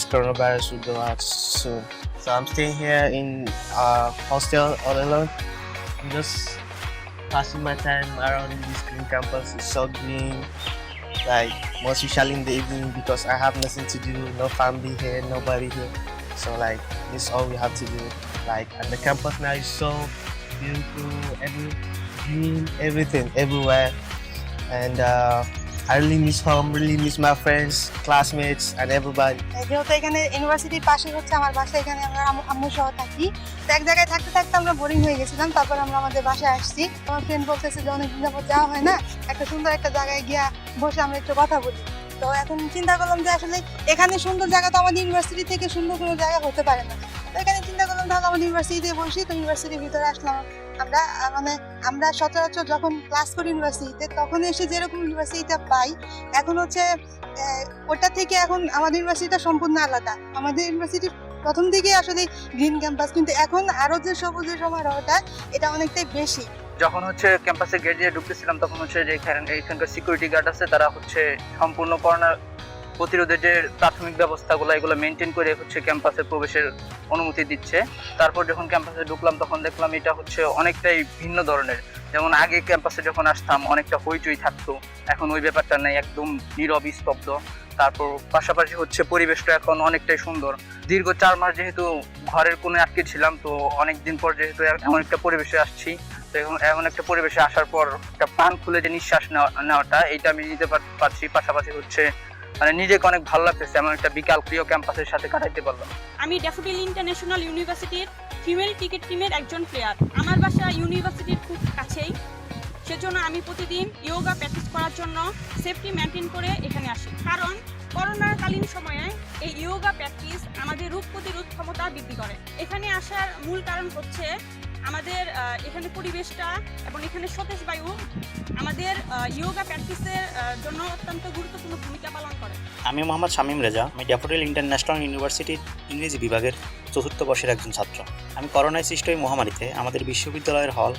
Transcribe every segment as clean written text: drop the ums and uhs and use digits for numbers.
this coronavirus will go out soon. So I'm staying here in hostel all alone. I'm just passing my time around in this green campus. It's so green, like most especially in the evening because I have nothing to do, no family here, nobody here. So like this is all we have to do. Like and the campus now is so beautiful, every green, everything, everywhere. And I really miss home, really miss my friends, classmates, and everybody. যেহেতু এখানে ইউনিভার্সিটির পাশে হচ্ছে আমার বাসা, এখানে আমরা আম্মু সহ থাকি। তো এক জায়গায় থাকতে থাকতে আমরা বোরিং হয়ে গেছিলাম, তারপর আমরা আমাদের বাসায় আসছি। আমার ফ্রেন্ড বলতেছে যে অনেকদিন যাবত যাওয়া হয় না, একটা সুন্দর একটা জায়গায় গিয়া বসে আমরা একটু কথা বলি। তো এখন চিন্তা করলাম যে আসলে এখানে সুন্দর জায়গা তো আমাদের ইউনিভার্সিটি থেকে সুন্দর কোনো জায়গা হতে পারে না। তো এখানে চিন্তা করলাম তাহলে আমাদের ইউনিভার্সিটিতে বসি। তো ইউনিভার্সিটির ভিতরে আসলাম আমরা, মানে আমরা সচরাচর যখন ক্লাস করি ইউনিভার্সিটিতে তখন এসে যেরকম ইউনিভার্সিটিটা পাই, এখন হচ্ছে ওটা থেকে এখন আমাদের ইউনিভার্সিটিটা সম্পূর্ণ আলাদা। আমাদের ইউনিভার্সিটির প্রথম দিকে আসলে গ্রিন ক্যাম্পাস, কিন্তু এখন আরো যে সবুজের সমারোহটা এটা অনেকটাই বেশি। যখন হচ্ছে ক্যাম্পাসে গেট দিয়ে ঢুকতেছিলাম তখন হচ্ছে যে এখানকার সিকিউরিটি গার্ড আছে, তারা হচ্ছে সম্পূর্ণ করোনা প্রতিরোধের যে প্রাথমিক ব্যবস্থাগুলো এগুলো মেনটেন করে হচ্ছে ক্যাম্পাসে প্রবেশের অনুমতি দিচ্ছে। তারপর যখন ক্যাম্পাসে ঢুকলাম তখন দেখলাম এটা হচ্ছে অনেকটাই ভিন্ন ধরনের। যেমন আগে ক্যাম্পাসে যখন আসতাম অনেকটা হইচই থাকতো, এখন ওই ব্যাপারটা নেই, একদম নীরব স্তব্ধ। তারপর পাশাপাশি হচ্ছে পরিবেশটা এখন অনেকটাই সুন্দর। দীর্ঘ 4 মাস যেহেতু ঘরের কোণে আটকে ছিলাম, তো অনেকদিন পর যেহেতু এমন একটা পরিবেশে আসছি, তো এমন একটা পরিবেশে আসার পর একটা প্রাণ খুলে যে নিঃশ্বাস নেওয়াটা এটা আমি নিতে পারছি। পাশাপাশি হচ্ছে মানে নিজেকে অনেক ভালো লাগতেছে, এমন একটা বিকাল প্রিয় ক্যাম্পাসের সাথে কাটাইতে পারলাম। আমি ড্যাফোডিল ইন্টারন্যাশনাল ইউনিভার্সিটির ফিমেল ক্রিকেট টিমের একজন প্লেয়ার। আমার বাসা ইউনিভার্সিটির খুব কাছেই, সেজন্য আমি প্রতিদিন ইয়োগা প্র্যাকটিস করার জন্য সেফটি মেনটেন করে এখানে আসি। কারণ করোনাকালীন সময়ে এই ইয়োগা প্র্যাকটিস আমাদের রোগ প্রতিরোধ ক্ষমতা বৃদ্ধি করে। এখানে আসার মূল কারণ হচ্ছে আমাদের এখানে পরিবেশটা এবং এখানে সতেজ বায়ু আমাদের ইয়োগা প্র্যাকটিসের জন্য অত্যন্ত গুরুত্বপূর্ণ ভূমিকা পালন করে। আমি মোহাম্মদ শামীম রেজা, আমি ড্যাফোডিল ইন্টারন্যাশনাল ইউনিভার্সিটির ইংরেজি বিভাগের 4র্থ বর্ষের একজন ছাত্র। আমি করোনায় সৃষ্ট এই মহামারীতে আমাদের বিশ্ববিদ্যালয়ের হল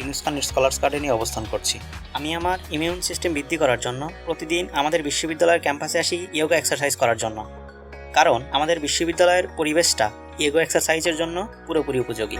ইউনেস্কোর স্কলার্স গার্ডেনে অবস্থান করছি। আমি আমার ইমিউন সিস্টেম বৃদ্ধি করার জন্য প্রতিদিন আমাদের বিশ্ববিদ্যালয়ের ক্যাম্পাসে আসি ইয়োগা এক্সারসাইজ করার জন্য, কারণ আমাদের বিশ্ববিদ্যালয়ের পরিবেশটা ইয়োগা এক্সারসাইজের জন্য পুরোপুরি উপযোগী।